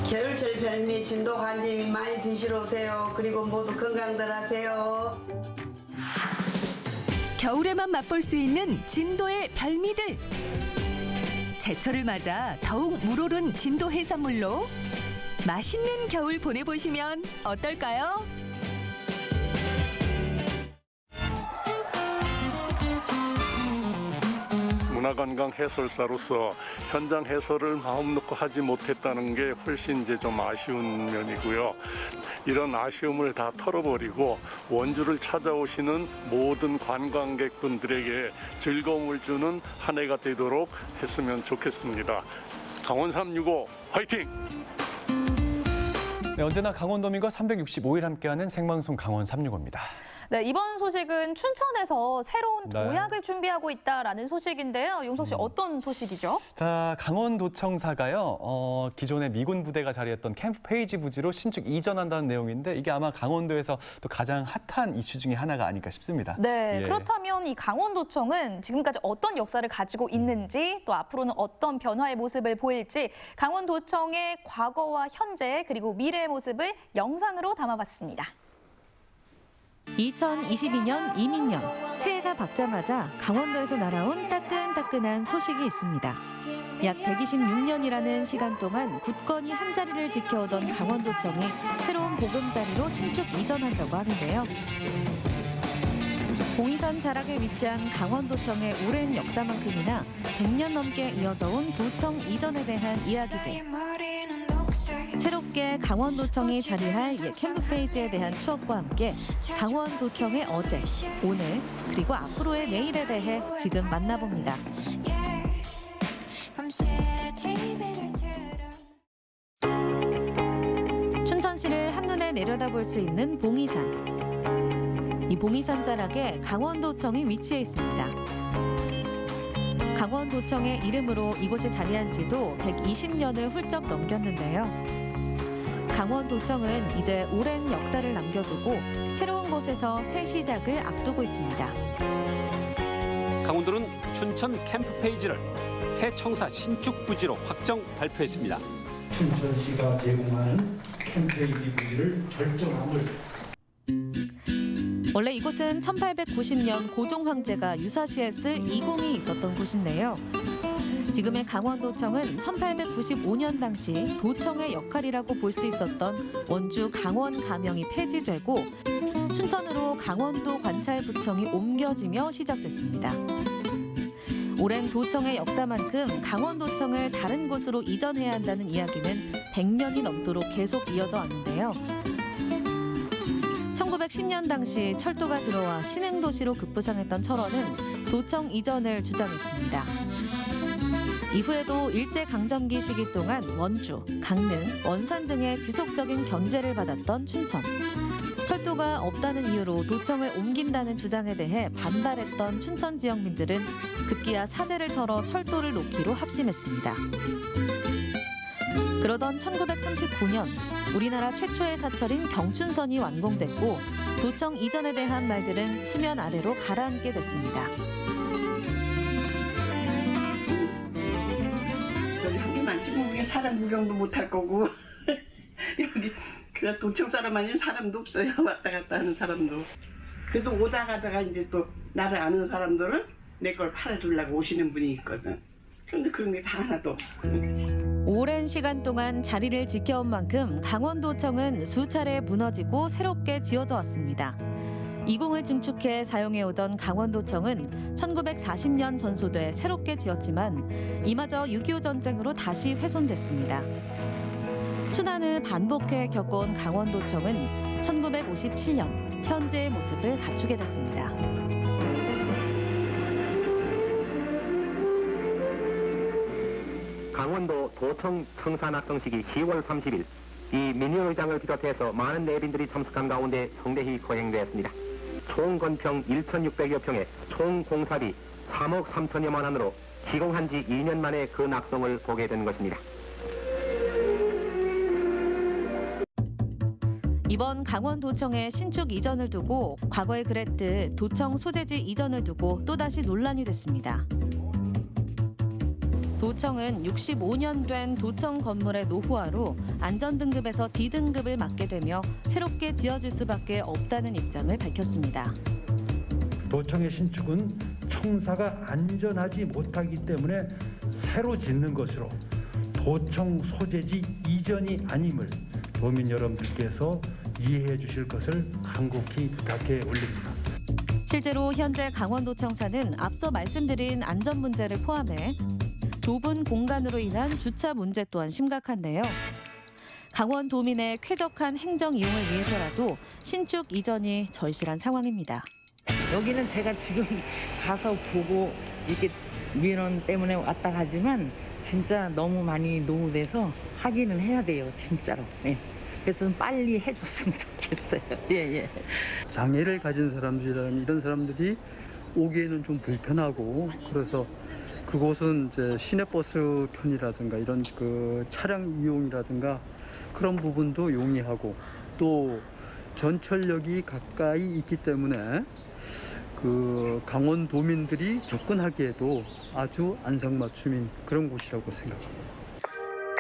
겨울철 별미 진도 간잼이 많이 드시러 오세요. 그리고 모두 건강들 하세요. 겨울에만 맛볼 수 있는 진도의 별미들. 제철을 맞아 더욱 물오른 진도 해산물로 맛있는 겨울 보내보시면 어떨까요? 문화관광 해설사로서 현장 해설을 마음 놓고 하지 못했다는 게 훨씬 이제 좀 아쉬운 면이고요. 이런 아쉬움을 다 털어버리고 원주를 찾아오시는 모든 관광객분들에게 즐거움을 주는 한 해가 되도록 했으면 좋겠습니다. 강원 365 화이팅! 네, 언제나 강원도민과 365일 함께하는 생방송 강원 365입니다. 네, 이번 소식은 춘천에서 새로운 네. 도약을 준비하고 있다라는 소식인데요. 용석 씨 어떤 소식이죠? 자, 강원도청사가요. 기존의 미군 부대가 자리했던 캠프 페이지 부지로 신축 이전한다는 내용인데 이게 아마 강원도에서 또 가장 핫한 이슈 중에 하나가 아닐까 싶습니다. 네, 예. 그렇다면 이 강원도청은 지금까지 어떤 역사를 가지고 있는지 또 앞으로는 어떤 변화의 모습을 보일지 강원도청의 과거와 현재 그리고 미래의 모습을 영상으로 담아봤습니다. 2022년 이민년 새해가 밝자마자 강원도에서 날아온 따끈따끈한 소식이 있습니다. 약 126년이라는 시간 동안 굳건히 한 자리를 지켜오던 강원도청이 새로운 보금자리로 신축 이전한다고 하는데요. 봉이선 자락에 위치한 강원도청의 오랜 역사만큼이나 100년 넘게 이어져 온 도청 이전에 대한 이야기들. 새롭게 강원도청이 자리할 옛 캠프 페이지에 대한 추억과 함께 강원도청의 어제, 오늘, 그리고 앞으로의 내일에 대해 지금 만나봅니다. 춘천시를 한눈에 내려다볼 수 있는 봉이산. 이 봉이산 자락에 강원도청이 위치해 있습니다. 강원도청의 이름으로 이곳에 자리한 지도 120년을 훌쩍 넘겼는데요. 강원도청은 이제 오랜 역사를 남겨두고 새로운 곳에서 새 시작을 앞두고 있습니다. 강원도는 춘천 캠프 페이지를 새 청사 신축 부지로 확정 발표했습니다. 춘천시가 제공하는 캠프 페이지 부지를 결정함을. 원래 이곳은 1890년 고종 황제가 유사시에 쓸 이공이 있었던 곳인데요. 지금의 강원도청은 1895년 당시 도청의 역할이라고 볼 수 있었던 원주 강원 가명이 폐지되고 춘천으로 강원도 관찰부청이 옮겨지며 시작됐습니다. 오랜 도청의 역사만큼 강원도청을 다른 곳으로 이전해야 한다는 이야기는 100년이 넘도록 계속 이어져 왔는데요. 1910년 당시 철도가 들어와 신흥도시로 급부상했던 철원은 도청 이전을 주장했습니다. 이후에도 일제강점기 시기 동안 원주, 강릉, 원산 등의 지속적인 견제를 받았던 춘천. 철도가 없다는 이유로 도청을 옮긴다는 주장에 대해 반발했던 춘천 지역민들은 급기야 사재를 털어 철도를 놓기로 합심했습니다. 그러던 1939년 우리나라 최초의 사철인 경춘선이 완공됐고 도청 이전에 대한 말들은 수면 아래로 가라앉게 됐습니다. 여기 한 개만 찍으면 사람 구경도 못 할 거고 여기 그냥 도청 사람 아니면 사람도 없어요. 왔다 갔다 하는 사람도. 그래도 오다 가다가 이제 또 나를 아는 사람들은 내 걸 팔아주려고 오시는 분이 있거든. 그런데 그런 게 다 하나도 없어. 오랜 시간 동안 자리를 지켜온 만큼 강원도청은 수차례 무너지고 새롭게 지어져 왔습니다. 이궁을 증축해 사용해오던 강원도청은 1940년 전소돼 새롭게 지었지만 이마저 6.25 전쟁으로 다시 훼손됐습니다. 순환을 반복해 겪어온 강원도청은 1957년 현재의 모습을 갖추게 됐습니다. 강원도 도청 청산 확정식이 10월 30일 이 민의회장을 비롯해서 많은 내빈들이 참석한 가운데 성대히 거행되었습니다. 총 건평 1,600여 평에 총 공사비 3억 3천여만 원으로 시공한 지 2년 만에 그 낙성을 보게 된 것입니다. 이번 강원도청의 신축 이전을 두고 과거에 그랬듯 도청 소재지 이전을 두고 또다시 논란이 됐습니다. 도청은 65년 된 도청 건물의 노후화로 안전등급에서 D등급을 맞게 되며 새롭게 지어질 수밖에 없다는 입장을 밝혔습니다. 도청의 신축은 청사가 안전하지 못하기 때문에 새로 짓는 것으로 도청 소재지 이전이 아님을 도민 여러분들께서 이해해 주실 것을 간곡히 부탁해 올립니다. 실제로 현재 강원도청사는 앞서 말씀드린 안전 문제를 포함해 좁은 공간으로 인한 주차 문제 또한 심각한데요. 강원도민의 쾌적한 행정 이용을 위해서라도 신축 이전이 절실한 상황입니다. 여기는 제가 지금 가서 보고 이렇게 민원 때문에 왔다 가지만 진짜 너무 많이 노후돼서 하기는 해야 돼요, 진짜로. 네. 그래서 좀 빨리 해줬으면 좋겠어요. 예. 장애를 가진 사람들이라는 이런 사람들이 오기에는 좀 불편하고 그래서 그곳은 이제 시내버스 편이라든가 이런 그 차량 이용이라든가 그런 부분도 용이하고 또 전철역이 가까이 있기 때문에 그 강원도민들이 접근하기에도 아주 안성맞춤인 그런 곳이라고 생각합니다.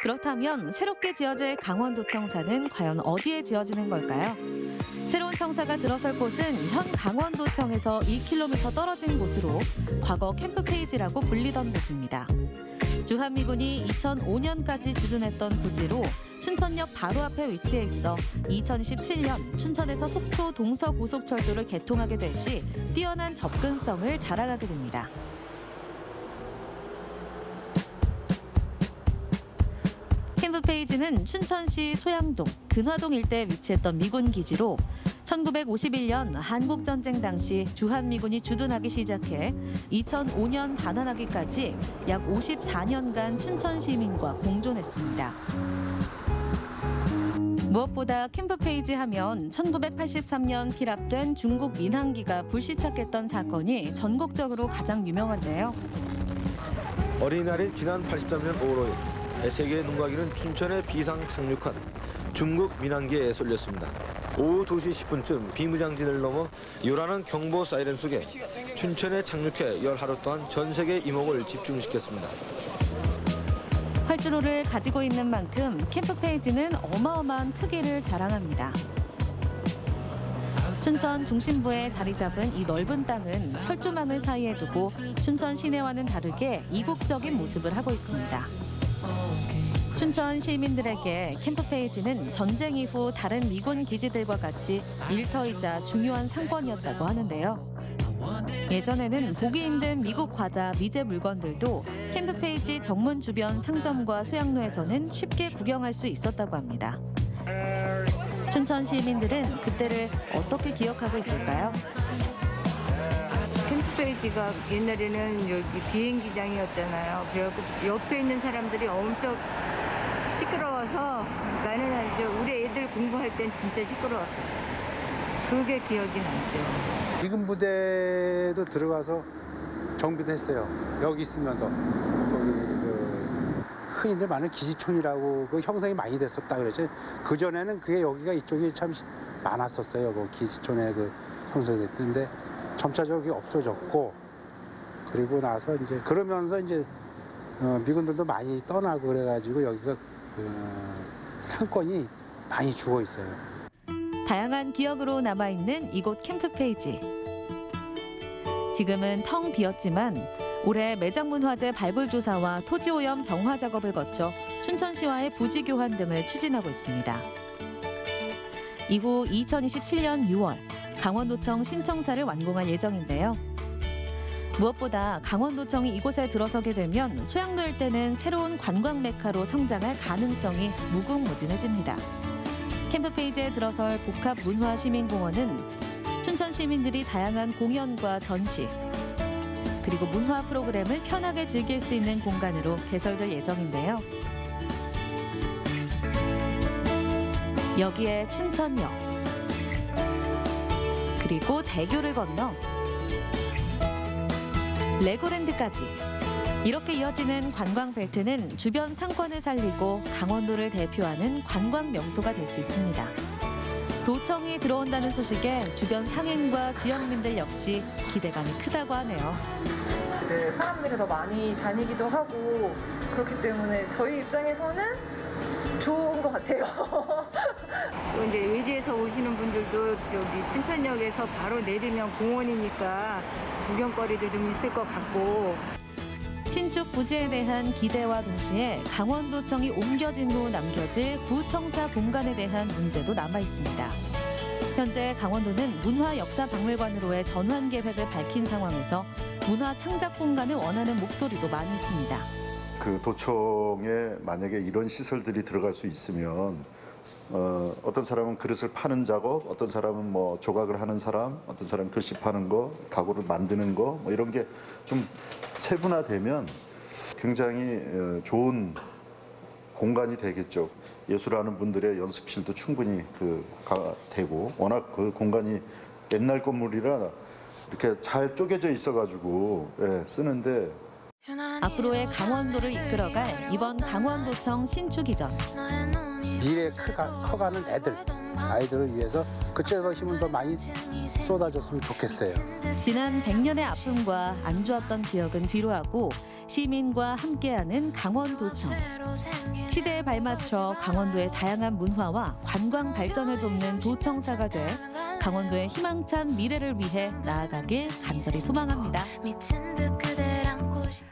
그렇다면 새롭게 지어질 강원도청사는 과연 어디에 지어지는 걸까요? 새로운 청사가 들어설 곳은 현 강원도청에서 2km 떨어진 곳으로 과거 캠프페이지라고 불리던 곳입니다. 주한미군이 2005년까지 주둔했던 부지로 춘천역 바로 앞에 위치해 있어 2017년 춘천에서 속초 동서고속철도를 개통하게 될 시 뛰어난 접근성을 자랑하게 됩니다. 캠프페이지는 춘천시 소양동, 근화동 일대에 위치했던 미군 기지로 1951년 한국전쟁 당시 주한미군이 주둔하기 시작해 2005년 반환하기까지 약 54년간 춘천 시민과 공존했습니다. 무엇보다 캠프페이지 하면 1983년 피랍된 중국 민항기가 불시착했던 사건이 전국적으로 가장 유명한데요. 어린이날인 지난 83년 5월 5일 세계의 눈과기는 춘천에 비상 착륙한 중국 민항기에 쏠렸습니다. 오후 2시 10분쯤 비무장지대를 넘어 요란한 경보 사이렌 속에 춘천에 착륙해 열 하루 동안 전 세계 이목을 집중시켰습니다. 활주로를 가지고 있는 만큼 캠프페이지는 어마어마한 크기를 자랑합니다. 춘천 중심부에 자리 잡은 이 넓은 땅은 철조망을 사이에 두고 춘천 시내와는 다르게 이국적인 모습을 하고 있습니다. 춘천 시민들에게 캠프페이지는 전쟁 이후 다른 미군 기지들과 같이 일터이자 중요한 상권이었다고 하는데요. 예전에는 보기 힘든 미국 과자, 미제 물건들도 캠프페이지 정문 주변 상점과 소양로에서는 쉽게 구경할 수 있었다고 합니다. 춘천 시민들은 그때를 어떻게 기억하고 있을까요? 캠프페이지 캠프페이지가 옛날에는 여기 비행기장이었잖아요. 그래갖고 옆에 있는 사람들이 엄청 시끄러워서 나는 이제 우리 애들 공부할 땐 진짜 시끄러웠어요. 그게 기억이 나죠. 미군 부대도 들어가서 정비도 했어요. 여기 있으면서 거기 흔히들 많은 기지촌이라고 그 형성이 많이 됐었다 그러죠. 그 전에는 그게 여기가 이쪽이 참 많았었어요. 그 기지촌에 그 형성이 됐는데 점차적으로 없어졌고 그리고 나서 이제 그러면서 이제 미군들도 많이 떠나고 그래가지고 여기가 상권이 많이 죽어 있어요. 다양한 기억으로 남아있는 이곳 캠프페이지. 지금은 텅 비었지만 올해 매장문화재 발굴조사와 토지오염 정화 작업을 거쳐 춘천시와의 부지 교환 등을 추진하고 있습니다. 이후 2027년 6월 강원도청 신청사를 완공할 예정인데요. 무엇보다 강원도청이 이곳에 들어서게 되면 소양로 일대는 새로운 관광 메카로 성장할 가능성이 무궁무진해집니다. 캠프페이지에 들어설 복합문화시민공원은 춘천 시민들이 다양한 공연과 전시, 그리고 문화 프로그램을 편하게 즐길 수 있는 공간으로 개설될 예정인데요. 여기에 춘천역, 그리고 대교를 건너 레고랜드까지 이렇게 이어지는 관광 벨트는 주변 상권을 살리고 강원도를 대표하는 관광 명소가 될 수 있습니다. 도청이 들어온다는 소식에 주변 상인과 지역민들 역시 기대감이 크다고 하네요. 이제 사람들이 더 많이 다니기도 하고 그렇기 때문에 저희 입장에서는 좋은 것 같아요. 또 이제 의지에서 오시는 분들도 저기 춘천역에서 바로 내리면 공원이니까 구경거리도 좀 있을 것 같고. 신축 부지에 대한 기대와 동시에 강원도청이 옮겨진 후 남겨질 구청사 공간에 대한 문제도 남아 있습니다. 현재 강원도는 문화역사박물관으로의 전환 계획을 밝힌 상황에서 문화 창작 공간을 원하는 목소리도 많이 있습니다. 그 도청에 만약에 이런 시설들이 들어갈 수 있으면 어떤 사람은 그릇을 파는 작업, 어떤 사람은 뭐 조각을 하는 사람, 어떤 사람은 글씨 파는 거, 가구를 만드는 거, 뭐 이런 게 좀 세분화되면 굉장히 좋은 공간이 되겠죠. 예술하는 분들의 연습실도 충분히 되고, 워낙 그 공간이 옛날 건물이라 이렇게 잘 쪼개져 있어가지고 쓰는데. 앞으로의 강원도를 이끌어갈 이번 강원도청 신축 이전. 미래에 커가는 아이들을 위해서 그쪽에서 힘을 더 많이 쏟아줬으면 좋겠어요. 지난 100년의 아픔과 안 좋았던 기억은 뒤로하고 시민과 함께하는 강원도청. 시대에 발맞춰 강원도의 다양한 문화와 관광 발전을 돕는 도청사가 돼 강원도의 희망찬 미래를 위해 나아가길 간절히 소망합니다.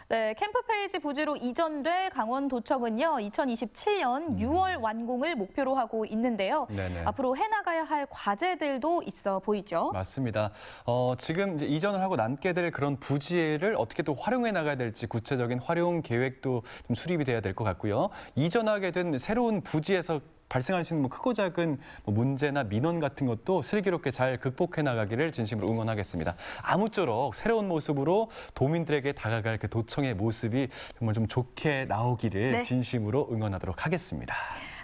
네, 캠프페이지 부지로 이전될 강원도청은요, 2027년 6월 완공을 목표로 하고 있는데요. 네네. 앞으로 해나가야 할 과제들도 있어 보이죠. 맞습니다. 지금 이제 이전을 하고 남게 될 그런 부지를 어떻게 또 활용해 나가야 될지 구체적인 활용 계획도 좀 수립이 돼야 될 것 같고요. 이전하게 된 새로운 부지에서 발생할 수 있는 크고 작은 문제나 민원 같은 것도 슬기롭게 잘 극복해 나가기를 진심으로 응원하겠습니다. 아무쪼록 새로운 모습으로 도민들에게 다가갈 그 도청의 모습이 정말 좀 좋게 나오기를 네. 진심으로 응원하도록 하겠습니다.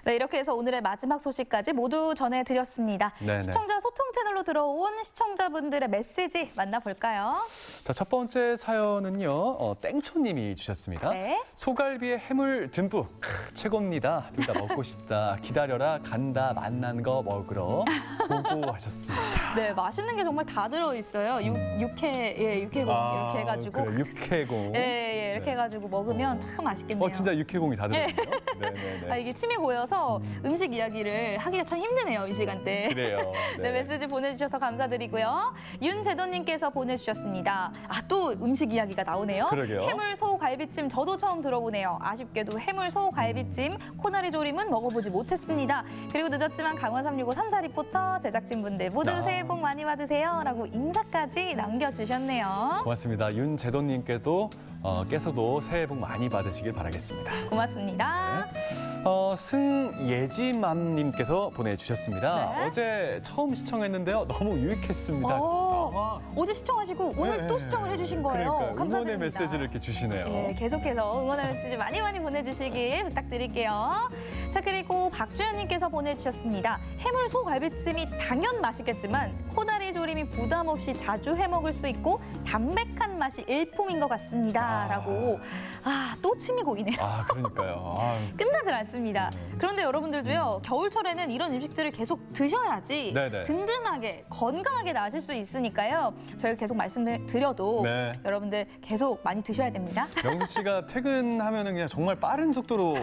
네, 이렇게 해서 오늘의 마지막 소식까지 모두 전해드렸습니다. 네네. 시청자 소통 채널로 들어온 시청자분들의 메시지 만나볼까요? 자, 첫 번째 사연은요, 땡초님이 주셨습니다. 네. 소갈비에 해물 듬뿍 최고입니다. 둘 다 먹고 싶다. 기다려라 간다 만난 거 먹으러 보고 하셨습니다. 네, 맛있는 게 정말 다 들어있어요. 육회공 이렇게 해가지고. 그래, 육회공. 예, 이렇게 해가지고 먹으면 참 맛있겠네요. 진짜 육회공이 다 들어있네요. 네네네. 이게 침이 고여서 음식 이야기를 하기가 참 힘드네요, 이 시간대. 그래요. 네, 메시지 보내주셔서 감사드리고요. 윤재돈님께서 보내주셨습니다. 또 음식 이야기가 나오네요. 그러게요. 해물 소갈비찜 저도 처음 들어보네요. 아쉽게도 해물 소갈비찜 코나리 조림은 먹어보지 못했습니다. 그리고 늦었지만 강원 365 3사 리포터 제작진분들 모두 새해 복 많이 받으세요 라고 인사까지 남겨주셨네요. 고맙습니다. 윤재돈님께도 께서도 새해 복 많이 받으시길 바라겠습니다. 고맙습니다. 네. 승예지맘님께서 보내주셨습니다. 네. 어제 처음 시청했는데요. 너무 유익했습니다. 어제 시청하시고 오늘 또 시청을 해주신 거예요. 그러니까요. 감사드립니다. 응원의 메시지를 이렇게 주시네요. 예, 계속해서 응원의 메시지 많이 보내주시길 부탁드릴게요. 자, 그리고 박주현님께서 보내주셨습니다. 해물 소갈비찜이 당연 맛있겠지만 코다리 조림이 부담 없이 자주 해먹을 수 있고 담백한 맛이 일품인 것 같습니다. 라고. 또 침이 고이네요. 그러니까요. 끝나질 않습니다. 그런데 여러분들도요, 겨울철에는 이런 음식들을 계속 드셔야지 네네. 든든하게, 건강하게 나실 수 있으니까요. 저희가 계속 말씀드려도 네. 여러분들 계속 많이 드셔야 됩니다. 명수 씨가 퇴근하면은 그냥 정말 빠른 속도로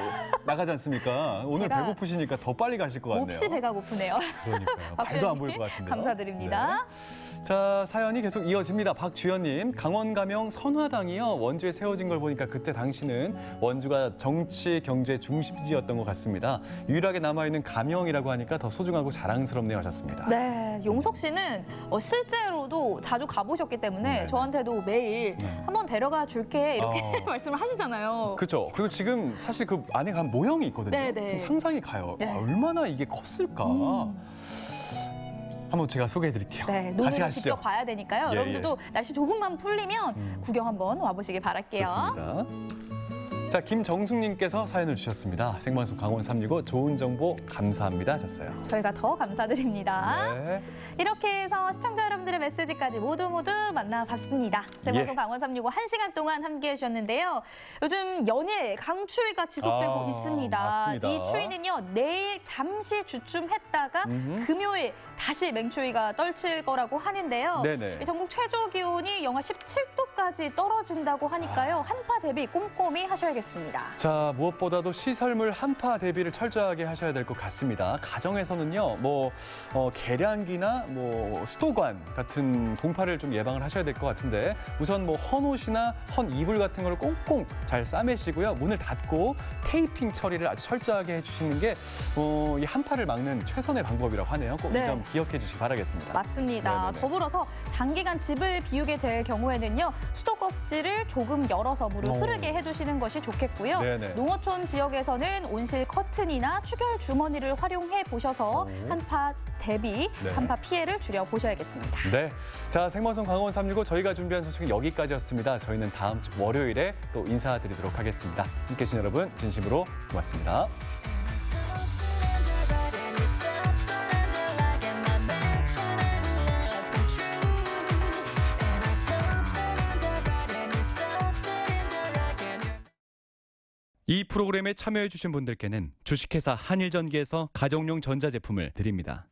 나가지 않습니까? 오늘 제가 배고프시니까 더 빨리 가실 것 같네요. 몹시 배가 고프네요. 그러니까요. 발도 안 보일 것 같은데요. 감사드립니다. 네. 자, 사연이 계속 이어집니다. 박주연님, 강원 가명 선화당이요. 원주에 세워진 걸 보니까 그때 당시는 원주가 정치, 경제 중심지였던 것 같습니다. 유일하게 남아있는 가명이라고 하니까 더 소중하고 자랑스럽네요 하셨습니다. 네, 용석 씨는 실제로도 자주 가보셨기 때문에 저한테도 매일 한번 데려가 줄게 이렇게 말씀을 하시잖아요. 그렇죠. 그리고 지금 사실 그 안에 간 모형이 있거든요. 네네. 좀 상상이 가요. 네. 얼마나 이게 컸을까. 한번 제가 소개해드릴게요. 네, 같이 눈으로 가시죠. 직접 봐야 되니까요. 예, 여러분들도 날씨 조금만 풀리면 구경 한번 와보시길 바랄게요. 좋습니다. 자, 김정숙님께서 사연을 주셨습니다. 생방송 강원 365 좋은 정보 감사합니다 하셨어요. 저희가 더 감사드립니다. 네. 이렇게 해서 시청자 여러분들의 메시지까지 모두 만나봤습니다. 생방송 강원 365 1시간 동안 함께해 주셨는데요. 요즘 연일 강추위가 지속되고 있습니다. 맞습니다. 이 추위는요, 내일 잠시 주춤했다가 금요일 다시 맹추위가 떨칠 거라고 하는데요. 네네. 전국 최저 기온이 영하 17도까지 떨어진다고 하니까요. 한파 대비 꼼꼼히 하셔야겠습니다. 자, 무엇보다도 시설물 한파 대비를 철저하게 하셔야 될 것 같습니다. 가정에서는요, 계량기나 수도관 같은 동파를 좀 예방을 하셔야 될 것 같은데, 우선 헌옷이나 헌 이불 같은 걸 꽁꽁 잘 싸매시고요. 문을 닫고 테이핑 처리를 아주 철저하게 해주시는 게 이 한파를 막는 최선의 방법이라고 하네요. 꼭 이 점 기억해 주시기 바라겠습니다. 맞습니다. 네네네. 더불어서 장기간 집을 비우게 될 경우에는요, 수도꼭지를 조금 열어서 물을 흐르게 해주시는 것이 좋겠고요. 네네. 농어촌 지역에서는 온실 커튼이나 추결 주머니를 활용해 보셔서 한파 대비, 한파 피해를 줄여 보셔야겠습니다. 네, 자, 생방송 강원 365 저희가 준비한 소식은 여기까지였습니다. 저희는 다음 주 월요일에 또 인사드리도록 하겠습니다. 함께해 주신 여러분 진심으로 고맙습니다. 이 프로그램에 참여해 주신 분들께는 주식회사 한일전기에서 가정용 전자제품을 드립니다.